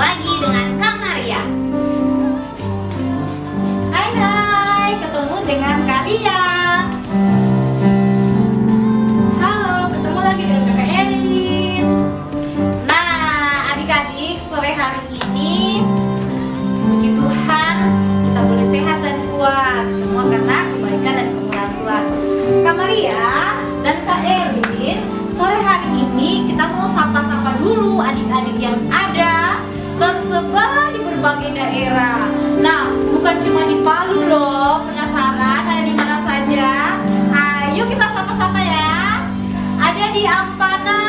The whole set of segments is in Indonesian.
lagi dengan Kak Maria. Hai, ketemu dengan Kak Lia. Halo, ketemu lagi dengan Kakak Erin. Nah, adik-adik, sore hari ini puji Tuhan kita boleh sehat dan kuat. Semua karena kebaikan dan kemurahan Tuhan. Kak Maria dan Kak Erin, sore hari ini kita mau sapa-sapa dulu adik-adik yang ada tersebar di berbagai daerah. Nah, bukan cuma di Palu loh. Penasaran ada di mana saja? Ayo kita sapa-sapa ya. Ada di Ampana,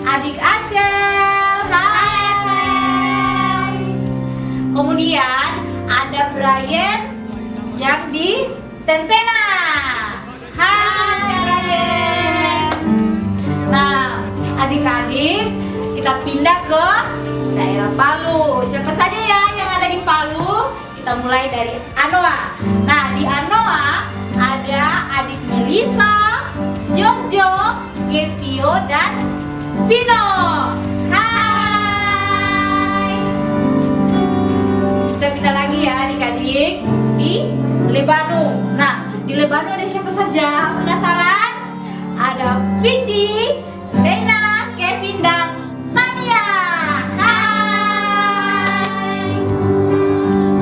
adik Acel. Hai. Kemudian ada Brian yang di Tentena. Hai Brian. Nah, adik-adik, kita pindah ke daerah Palu. Siapa saja ya yang ada di Palu? Kita mulai dari Anoa. Nah, di Anoa ada adik Melisa, Jojo, Gevio, dan Vino. Hai. Kita pindah lagi ya adik-adik di Lebano. Nah, di Lebano ada siapa saja? Penasaran? Ada Vici, Rena, Kevin, dan Tania. Hai.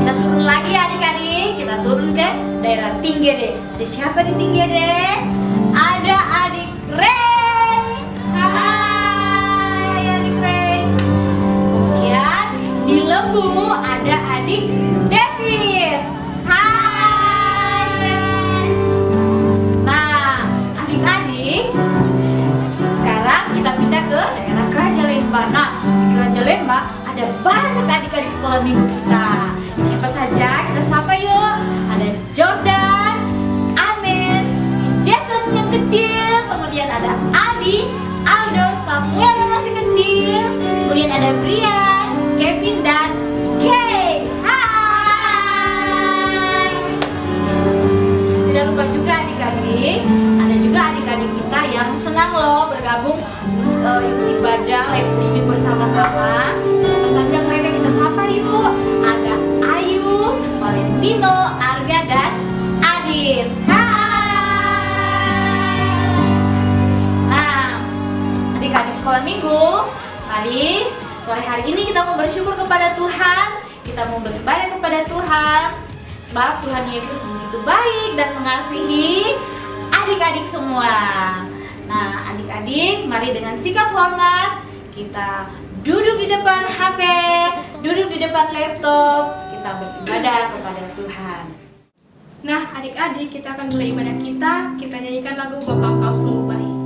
Kita turun lagi ya adik-adik. Kita turun ke daerah Tinggede. Ada siapa di Tinggede? Ada adik Ray. Hai adik Ray. Kemudian di Lembu ada adik David. Hai David. Nah, adik-adik, sekarang kita pindah ke daerah Keraja Lemba. Nah, di Keraja Lemba ada banyak adik-adik sekolah minggu kita. Siapa saja? Kita sapa yuk. Ada Jordan, Anes, Jason yang kecil, kemudian ada Adi, Aldo, Samuel yang masih kecil, kemudian ada Brian, Kevin, dan Kay. Hai. Tidak lupa juga adik-adik, ada juga adik-adik kita yang senang loh bergabung ibadah live streaming bersama-sama. Siapa saja mereka kita sapa yuk. Ada Ayu, Valentino, Arga, dan Adit. Hai. Nah, adik-adik sekolah minggu, mari sore hari ini kita mau bersyukur kepada Tuhan. Kita mau beribadah kepada Tuhan. Sebab Tuhan Yesus begitu baik dan mengasihi adik-adik semua. Nah, adik-adik, mari dengan sikap hormat kita duduk di depan HP, duduk di depan laptop, kita beribadah kepada Tuhan. Nah, adik-adik, kita akan mulai ibadah kita. Kita nyanyikan lagu Bapa Engkau Sungguh Baik.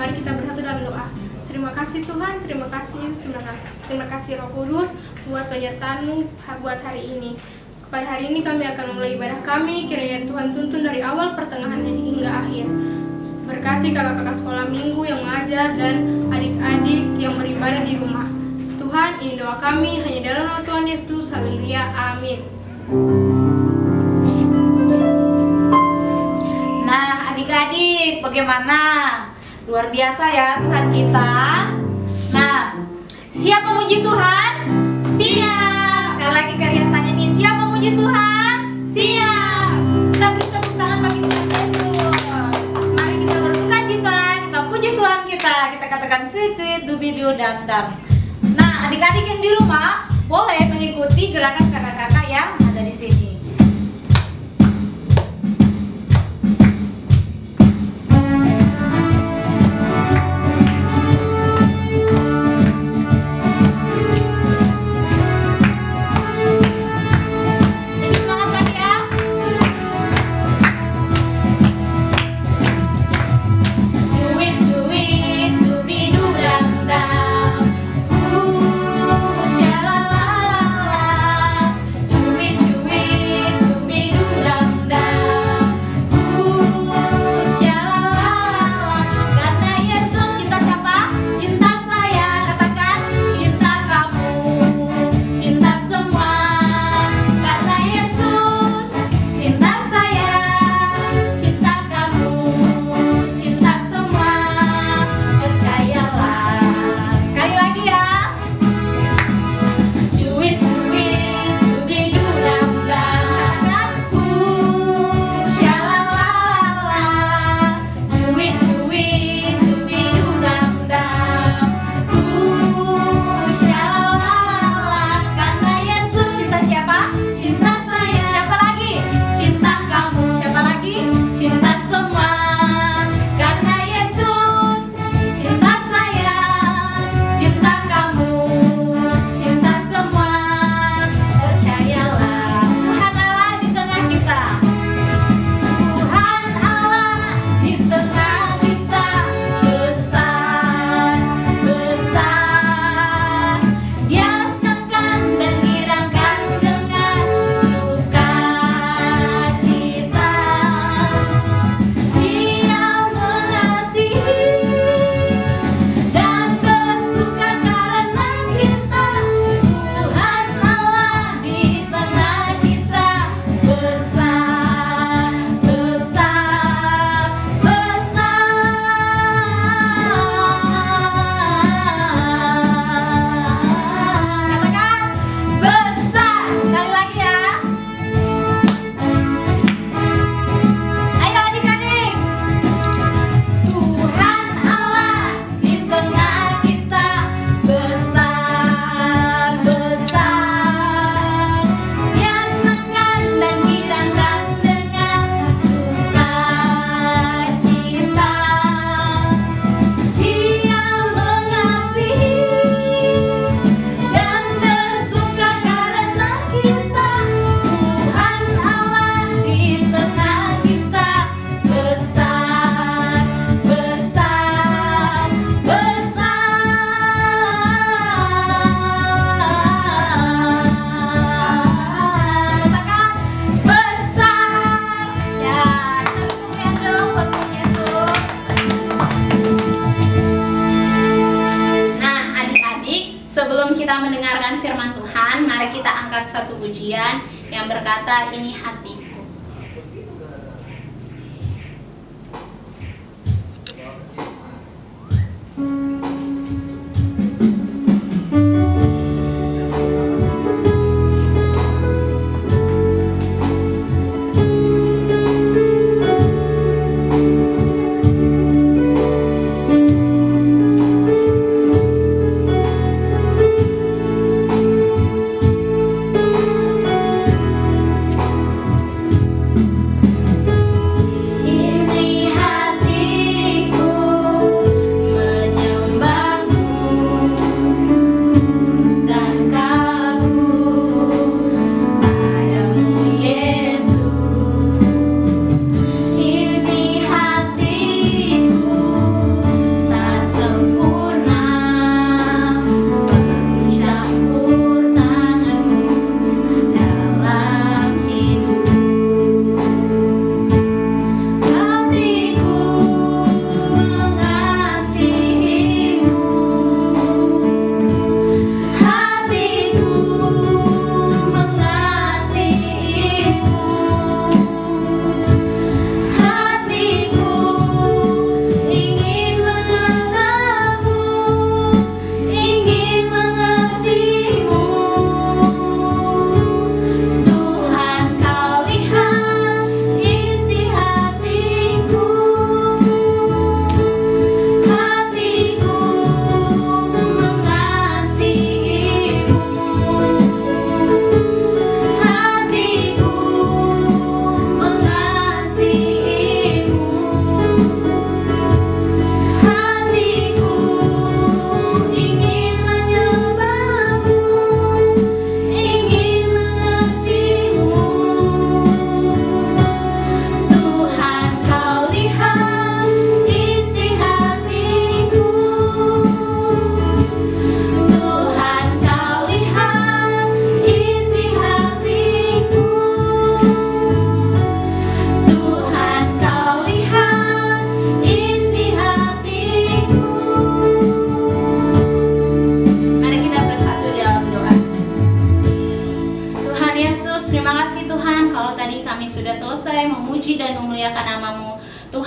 Mari kita bersatu dalam doa. Terima kasih Tuhan, terima kasih Yesus, terima kasih Roh Kudus buat penyertaan-Mu buat hari ini. Pada hari ini kami akan memulai ibadah kami, kiranya Tuhan tuntun dari awal pertengahan hingga akhir. Berkati kakak-kakak sekolah minggu yang mengajar dan adik-adik yang beribadah di rumah. Tuhan, ini doa kami hanya dalam nama Tuhan Yesus. Haleluya, amin. Nah, adik-adik, bagaimana? Luar biasa ya Tuhan kita. Nah, siap memuji Tuhan? Siap. Sekali lagi kalian tanya nih, siap memuji Tuhan? Siap. Kita beri tepuk tangan bagi Tuhan Yesus. Mari kita bersuka cita, kita puji Tuhan kita. Kita katakan cuit cuit dubidu dam dam. Nah, adik-adik yang di rumah boleh mengikuti gerakan kakak-kakak yang ada di sini. mendengarkan firman Tuhan, mari kita angkat satu pujian yang berkata, "Ini hatiku."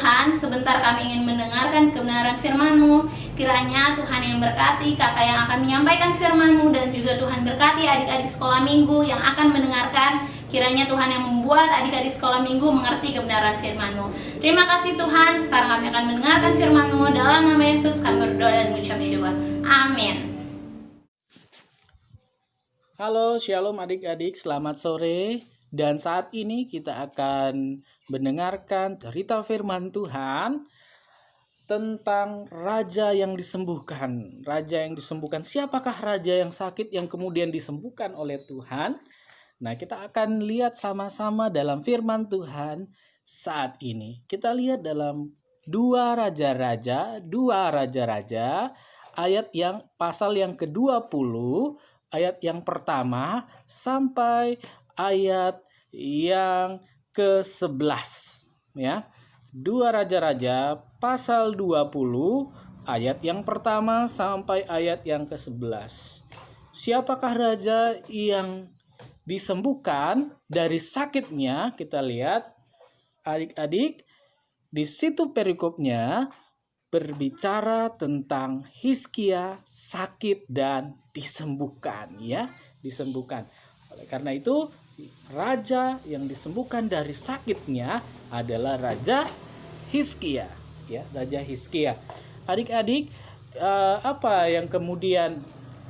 Tuhan, sebentar kami ingin mendengarkan kebenaran firman-Mu. Kiranya Tuhan yang berkati kakak yang akan menyampaikan firman-Mu, dan juga Tuhan berkati adik-adik sekolah minggu yang akan mendengarkan. Kiranya Tuhan yang membuat adik-adik sekolah minggu mengerti kebenaran firman-Mu. Terima kasih Tuhan, sekarang kami akan mendengarkan firman-Mu. Dalam nama Yesus kami berdoa dan mengucap syukur. Amin. Halo, shalom adik-adik, selamat sore. Dan saat ini kita akan mendengarkan cerita firman Tuhan tentang raja yang disembuhkan. Raja yang disembuhkan, siapakah raja yang sakit yang kemudian disembuhkan oleh Tuhan? Nah, kita akan lihat sama-sama dalam firman Tuhan saat ini. Kita lihat dalam dua raja-raja ayat yang pasal yang ke-20, ayat yang pertama sampai ayat yang ke-11 ya. Dua Raja-Raja pasal 20 ayat yang pertama sampai ayat yang ke-11. Siapakah raja yang disembuhkan dari sakitnya? Kita lihat adik-adik, di situ perikopnya berbicara tentang Hizkia sakit dan disembuhkan ya, disembuhkan. Oleh karena itu, raja yang disembuhkan dari sakitnya adalah Raja Hizkia ya, Raja Hizkia. Adik-adik, apa yang kemudian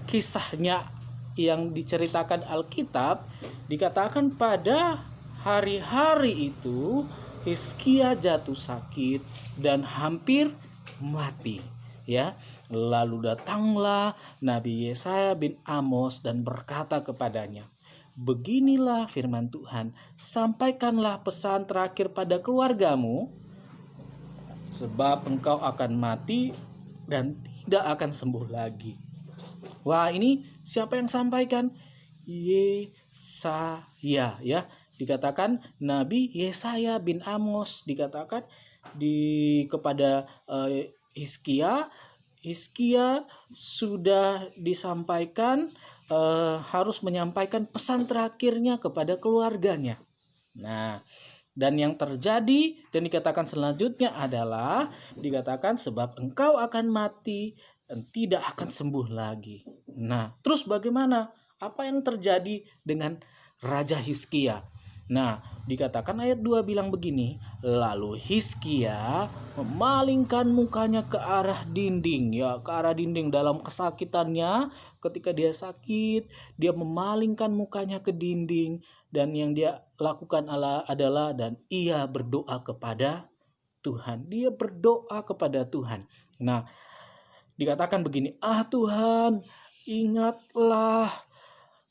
kisahnya yang diceritakan Alkitab? Dikatakan pada hari-hari itu Hizkia jatuh sakit dan hampir mati ya. Lalu datanglah Nabi Yesaya bin Amos dan berkata kepadanya, beginilah firman Tuhan, sampaikanlah pesan terakhir pada keluargamu, sebab engkau akan mati dan tidak akan sembuh lagi. Wah, ini siapa yang sampaikan? Yesaya ya. Dikatakan Nabi Yesaya bin Amos, dikatakan kepada Hizkia sudah disampaikan harus menyampaikan pesan terakhirnya kepada keluarganya. Nah, dan yang terjadi dan dikatakan selanjutnya adalah dikatakan sebab engkau akan mati dan tidak akan sembuh lagi. Nah, terus bagaimana? Apa yang terjadi dengan Raja Hizkia? Nah, dikatakan ayat 2 bilang begini, lalu Hizkia memalingkan mukanya ke arah dinding ya, ke arah dinding dalam kesakitannya. Ketika dia sakit, dia memalingkan mukanya ke dinding, dan yang dia lakukan adalah dan ia berdoa kepada Tuhan. Dia berdoa kepada Tuhan. Nah, dikatakan begini, Tuhan, ingatlah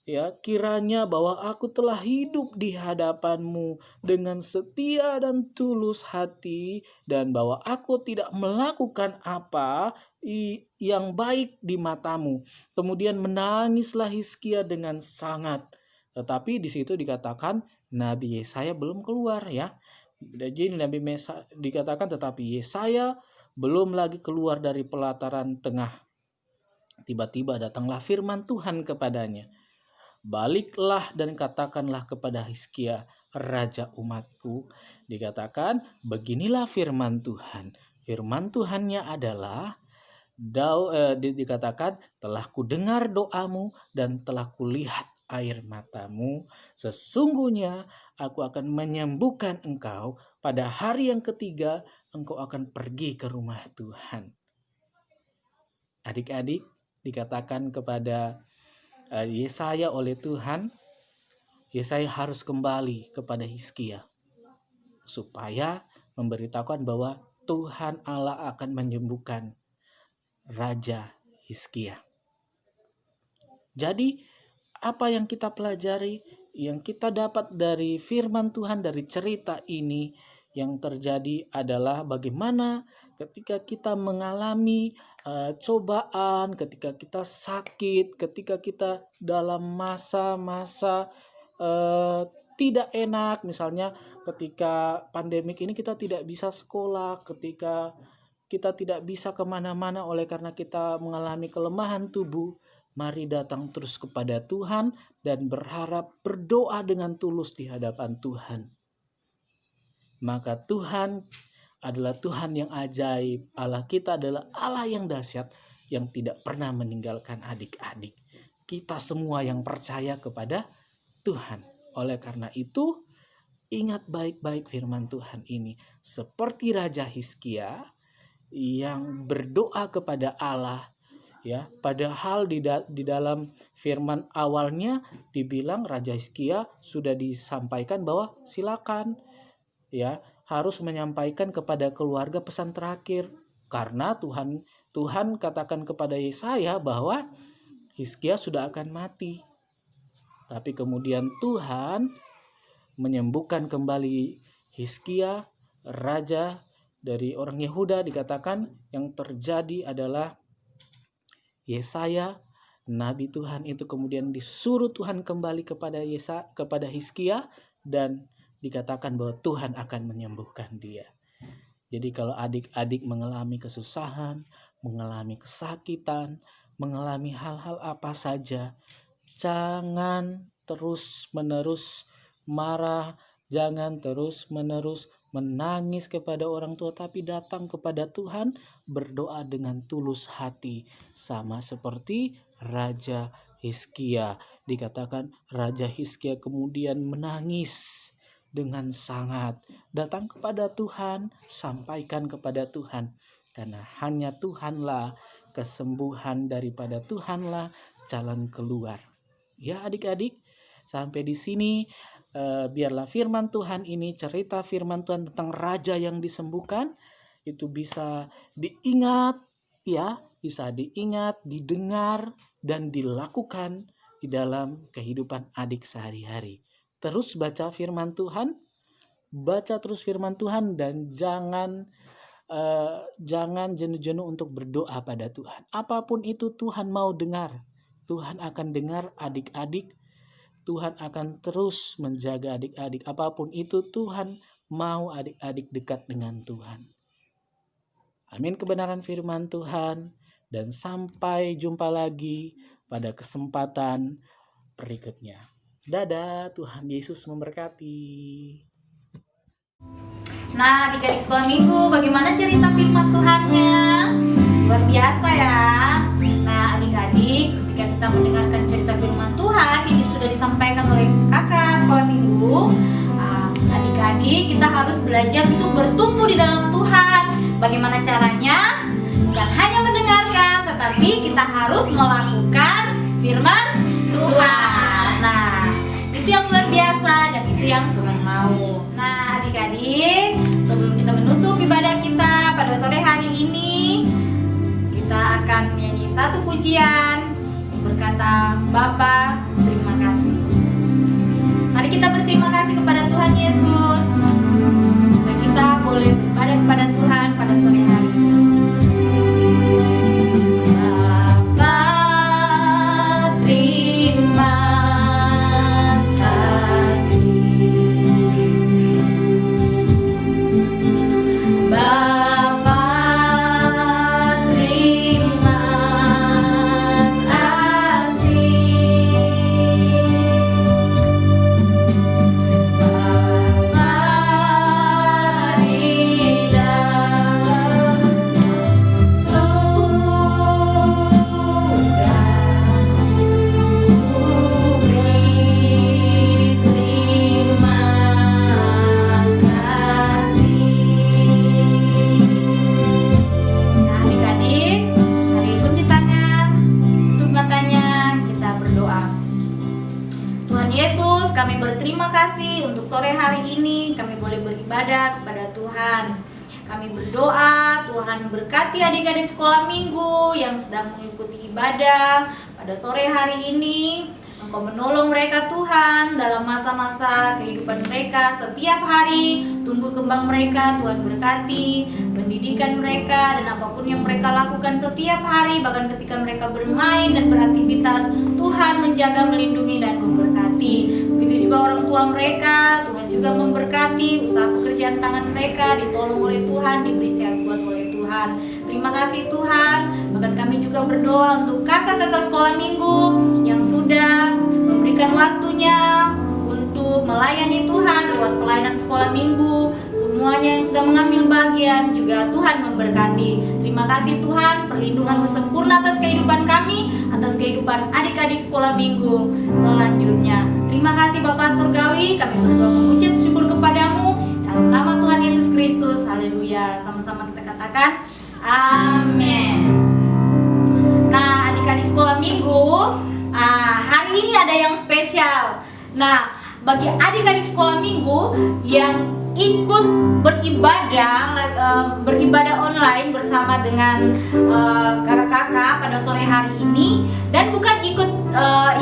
ya, kiranya bahwa aku telah hidup di hadapan-Mu dengan setia dan tulus hati, dan bahwa aku tidak melakukan apa yang baik di mata-Mu. Kemudian menangislah Hizkia dengan sangat. Tetapi di situ dikatakan Nabi Yesaya belum keluar ya. Jadi Nabi Yesaya dikatakan tetapi Yesaya belum lagi keluar dari pelataran tengah. Tiba-tiba datanglah firman Tuhan kepadanya. Baliklah dan katakanlah kepada Hizkia, raja umatku. Dikatakan, beginilah firman Tuhan. Firman Tuhannya adalah, dikatakan, telah kudengar doamu dan telah kulihat air matamu. Sesungguhnya aku akan menyembuhkan engkau. Pada hari yang ketiga, engkau akan pergi ke rumah Tuhan. Adik-adik, dikatakan kepada Yesaya oleh Tuhan, Yesaya harus kembali kepada Hizkia supaya memberitahukan bahwa Tuhan Allah akan menyembuhkan Raja Hizkia. Jadi apa yang kita pelajari, yang kita dapat dari firman Tuhan, dari cerita ini, yang terjadi adalah bagaimana ketika kita mengalami cobaan, ketika kita sakit, ketika kita dalam masa-masa tidak enak, misalnya ketika pandemik ini kita tidak bisa sekolah, ketika kita tidak bisa kemana-mana oleh karena kita mengalami kelemahan tubuh, mari datang terus kepada Tuhan dan berdoa dengan tulus di hadapan Tuhan. Maka Tuhan adalah Tuhan yang ajaib. Allah kita adalah Allah yang dahsyat, yang tidak pernah meninggalkan adik-adik. Kita semua yang percaya kepada Tuhan. Oleh karena itu, ingat baik-baik firman Tuhan ini. Seperti Raja Hizkia yang berdoa kepada Allah, ya, padahal di dalam firman awalnya dibilang Raja Hizkia sudah disampaikan bahwa silakan, ya, harus menyampaikan kepada keluarga pesan terakhir, karena Tuhan katakan kepada Yesaya bahwa Hizkia sudah akan mati. Tapi kemudian Tuhan menyembuhkan kembali Hizkia, raja dari orang Yehuda. Dikatakan yang terjadi adalah Yesaya, nabi Tuhan itu kemudian disuruh Tuhan kembali kepada Hizkia, dan dikatakan bahwa Tuhan akan menyembuhkan dia. Jadi kalau adik-adik mengalami kesusahan, mengalami kesakitan, mengalami hal-hal apa saja, jangan terus-menerus marah, jangan terus-menerus menangis kepada orang tua, tapi datang kepada Tuhan, berdoa dengan tulus hati, sama seperti Raja Hizkia. Dikatakan Raja Hizkia kemudian menangis dengan sangat, datang kepada Tuhan, sampaikan kepada Tuhan, karena hanya Tuhanlah kesembuhan, daripada Tuhanlah jalan keluar. Ya adik-adik, sampai di sini biarlah firman Tuhan ini, cerita firman Tuhan tentang raja yang disembuhkan, itu bisa diingat, ya, bisa diingat, didengar, dan dilakukan di dalam kehidupan adik sehari-hari. Terus baca firman Tuhan, baca terus firman Tuhan, dan jangan jenuh-jenuh untuk berdoa pada Tuhan. Apapun itu Tuhan mau dengar. Tuhan akan dengar adik-adik. Tuhan akan terus menjaga adik-adik. Apapun itu Tuhan mau adik-adik dekat dengan Tuhan. Amin kebenaran firman Tuhan. Dan sampai jumpa lagi pada kesempatan berikutnya. Dadah, Tuhan Yesus memberkati. Nah, adik-adik sekolah minggu, bagaimana cerita firman Tuhannya? Luar biasa ya. Nah, adik-adik, ketika kita mendengarkan cerita firman Tuhan ini sudah disampaikan oleh kakak sekolah minggu, adik-adik kita harus belajar untuk bertumbuh di dalam Tuhan. Bagaimana caranya? Bukan hanya mendengarkan, tetapi kita harus melakukan firman Tuhan. Nah, itu yang luar biasa dan itu yang Tuhan mau. Nah, adik-adik, sebelum kita menutup ibadah kita pada sore hari ini, kita akan menyanyi satu pujian berkata, Bapa, terima kasih. Mari kita berterima kasih kepada Tuhan Yesus, dan kita boleh beribadah kepada Tuhan pada sore hari ini. Kami berterima kasih untuk sore hari ini kami boleh beribadah kepada Tuhan. Kami berdoa Tuhan berkati adik-adik sekolah minggu yang sedang mengikuti ibadah pada sore hari ini. Engkau menolong mereka Tuhan dalam masa-masa kehidupan mereka setiap hari. Tumbuh kembang mereka Tuhan berkati, pendidikan mereka dan apapun yang mereka lakukan setiap hari, bahkan ketika mereka bermain dan beraktivitas, Tuhan menjaga, melindungi dan memberkati. Begitu juga orang tua mereka, Tuhan juga memberkati usaha pekerjaan tangan mereka, ditolong oleh Tuhan, diberi sehat kuat oleh Tuhan. Terima kasih Tuhan. Bahkan kami juga berdoa untuk kakak-kakak sekolah minggu yang sudah memberikan waktunya untuk melayani Tuhan lewat pelayanan sekolah minggu. semuanya yang sudah mengambil bagian juga Tuhan memberkati. Terima kasih Tuhan, perlindungan-Mu sempurna atas kehidupan kami, atas kehidupan adik-adik sekolah minggu selanjutnya. Terima kasih Bapa Surgawi, kami berdoa mengucap syukur kepadamu dalam nama Tuhan Yesus Kristus. Haleluya. Sama-sama kita katakan amin. Nah, adik-adik sekolah minggu, hari ini ada yang spesial. Nah, bagi adik-adik sekolah minggu yang ikut beribadah online bersama dengan kakak-kakak pada sore hari ini, dan bukan ikut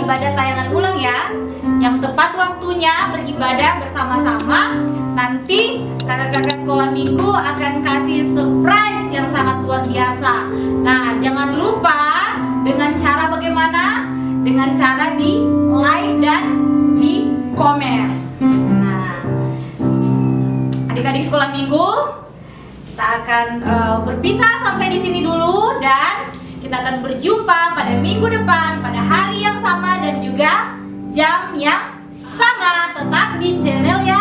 ibadah tayangan ulang ya, yang tepat waktunya beribadah bersama-sama. Nanti kakak-kakak sekolah minggu akan kasih surprise yang sangat luar biasa. Nah, jangan lupa dengan cara bagaimana? Dengan cara di like dan di komen. Nah, adik-adik sekolah minggu, kita akan berpisah sampai di sini dulu, dan kita akan berjumpa pada minggu depan pada hari yang sama dan juga jam yang sama. Tetap di channel ya